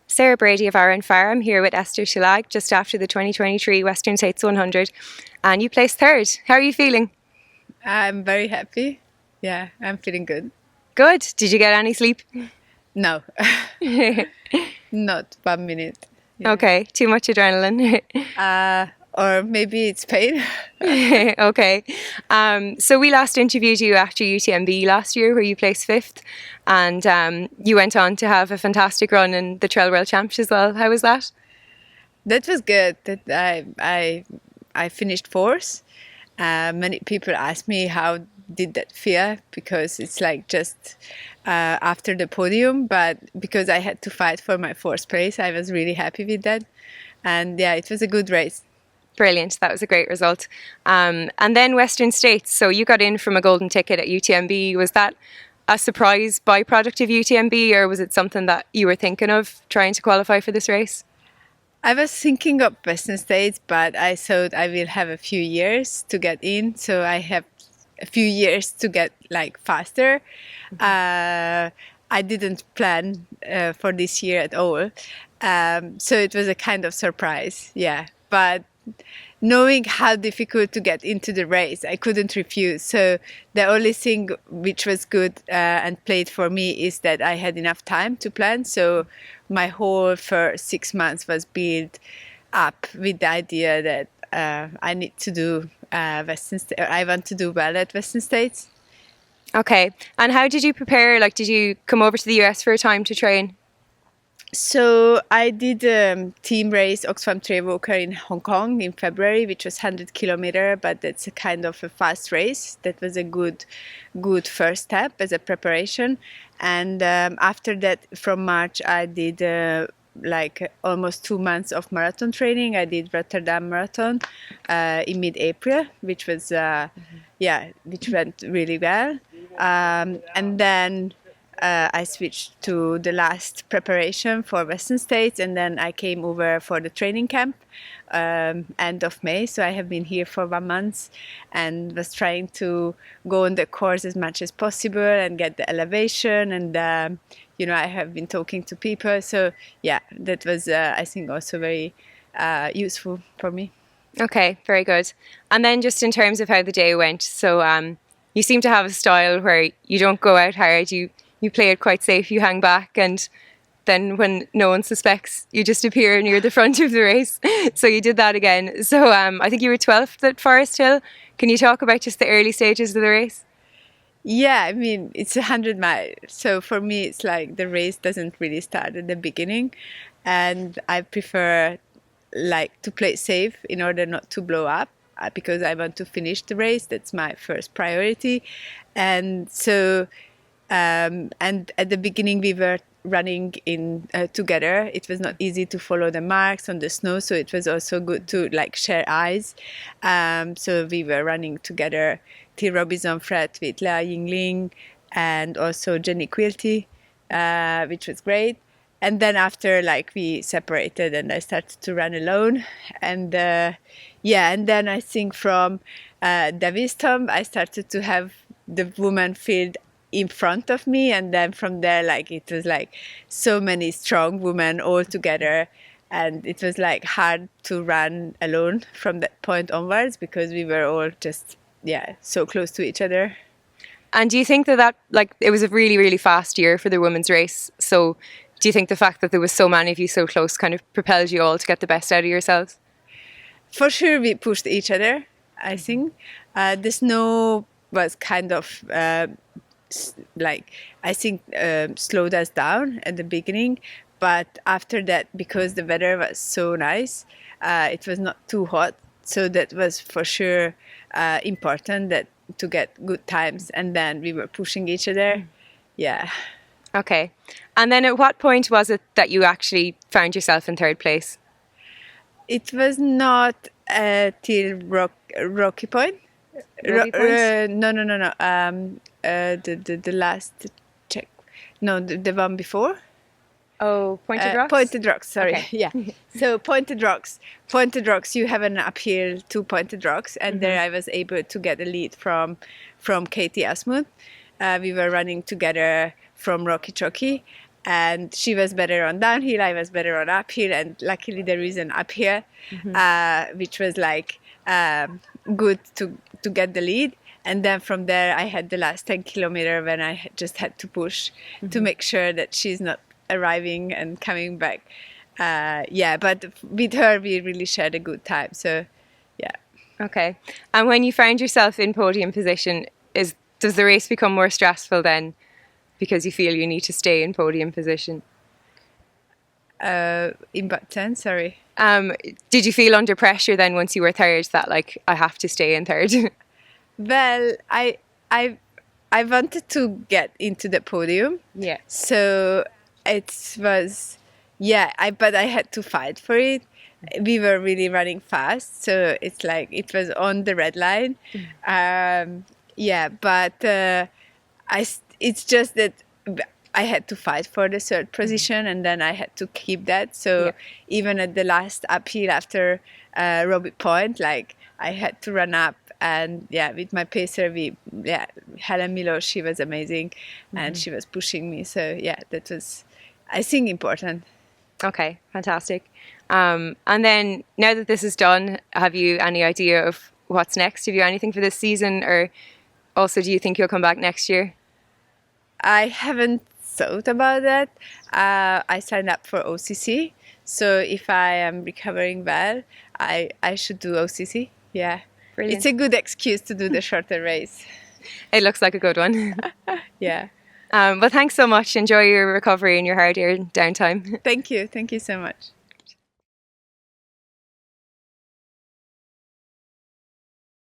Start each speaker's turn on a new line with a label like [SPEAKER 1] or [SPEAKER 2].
[SPEAKER 1] Sarah Brady of Arran Farm here with Eszter Csillag just after the 2023 Western States 100, and you placed third. How are you feeling?
[SPEAKER 2] I'm very happy. Yeah, I'm feeling good.
[SPEAKER 1] Good. Did you get any sleep?
[SPEAKER 2] No, not 1 minute. Yeah.
[SPEAKER 1] Okay, too much adrenaline.
[SPEAKER 2] Or maybe it's pain.
[SPEAKER 1] Okay. So we last interviewed you after UTMB last year, where you placed fifth, and you went on to have a fantastic run in the Trail World Champs as well. How was that?
[SPEAKER 2] That was good. That I finished fourth. Many people ask me how did that feel, because it's like just after the podium, but because I had to fight for my fourth place, I was really happy with that. And yeah, it was a good race.
[SPEAKER 1] Brilliant. That was a great result. And then Western States. So you got in from a golden ticket at UTMB. Was that a surprise byproduct of UTMB, or was it something that you were thinking of trying to qualify for this race?
[SPEAKER 2] I was thinking of Western States, but I thought I will have a few years to get in. So I have a few years to get like faster. I didn't plan for this year at all. So it was a kind of surprise. Yeah. But knowing how difficult to get into the race, I couldn't refuse. So the only thing which was good and played for me is that I had enough time to plan. So my whole first 6 months was built up with the idea that I need to do I want to do well at Western States.
[SPEAKER 1] Okay. And how did you prepare? Like, did you come over to the US for a time to train?
[SPEAKER 2] So I did a team race, Oxfam Trail Walker in Hong Kong in February, which was 100 kilometer, but that's a kind of a fast race. That was a good first step as a preparation. And after that, from March, I did like almost 2 months of marathon training. I did Rotterdam Marathon in mid-April, which was which went really well. And then I switched to the last preparation for Western States, and then I came over for the training camp end of May. So I have been here for 1 month and was trying to go on the course as much as possible and get the elevation. And I have been talking to people. So yeah, that was I think also very useful for me.
[SPEAKER 1] Okay, very good. And then just in terms of how the day went, so you seem to have a style where you don't go out hard, you play it quite safe, you hang back, and then when no one suspects, you just appear near the front of the race. So you did that again. So I think you were 12th at Forest Hill. Can you talk about just the early stages of the race?
[SPEAKER 2] Yeah, I mean, it's 100 miles. So for me, it's like the race doesn't really start at the beginning. And I prefer like to play safe in order not to blow up, because I want to finish the race. That's my first priority. And so and at the beginning we were running in together. It was not easy to follow the marks on the snow, so it was also good to like share eyes. So we were running together, Till Robinson Fred with Lea Yingling and also Jenny Quilty, which was great. And then after, like, we separated and I started to run alone. And and then I think from Davistom I started to have the woman field in front of me, and then from there, like, it was like so many strong women all together, and it was like hard to run alone from that point onwards, because we were all just so close to each other.
[SPEAKER 1] And do you think that like, it was a really, really fast year for the women's race? So do you think the fact that there was so many of you so close kind of propelled you all to get the best out of yourselves?
[SPEAKER 2] For sure, we pushed each other, I think. The snow was kind of slowed us down at the beginning, but after that, because the weather was so nice, it was not too hot, so that was for sure important, that to get good times, and then we were pushing each other. Yeah.
[SPEAKER 1] Okay. And then at what point was it that you actually found yourself in third place?
[SPEAKER 2] It was not till Rocky Point.
[SPEAKER 1] Rocky Point?
[SPEAKER 2] No. The last check. No, the one before.
[SPEAKER 1] Oh, Pointed Rocks?
[SPEAKER 2] Pointed Rocks, sorry.
[SPEAKER 1] Okay.
[SPEAKER 2] Yeah. So Pointed Rocks, you have an uphill to Pointed Rocks, and there I was able to get a lead from Katie Asmuth. We were running together from Rocky Chocky, and she was better on downhill, I was better on uphill, and luckily there is an uphill, which was like good to get the lead. And then from there, I had the last 10 kilometer when I just had to push to make sure that she's not arriving and coming back. But with her, we really shared a good time. So, yeah.
[SPEAKER 1] Okay. And when you find yourself in podium position, does the race become more stressful then because you feel you need to stay in podium position?
[SPEAKER 2] In what sense? Sorry.
[SPEAKER 1] Did you feel under pressure then once you were third that like I have to stay in third?
[SPEAKER 2] Well, I wanted to get into the podium.
[SPEAKER 1] Yeah.
[SPEAKER 2] So it was, but I had to fight for it. We were really running fast, so it's like it was on the red line. It's just that I had to fight for the third position, and then I had to keep that. So even at the last uphill after Robbie Point, like I had to run up, and with my pacer, Helen Milo, she was amazing, and she was pushing me. So that was, I think, important.
[SPEAKER 1] Okay, fantastic. And then now that this is done, have you any idea of what's next? Have you anything for this season, or also do you think you'll come back next year?
[SPEAKER 2] I haven't thought about that. I signed up for OCC, so if I am recovering well, I should do OCC. Yeah, brilliant. It's a good excuse to do the shorter race.
[SPEAKER 1] It looks like a good one.
[SPEAKER 2] Yeah.
[SPEAKER 1] Well, thanks so much. Enjoy your recovery and your hard-earned downtime.
[SPEAKER 2] Thank you so much.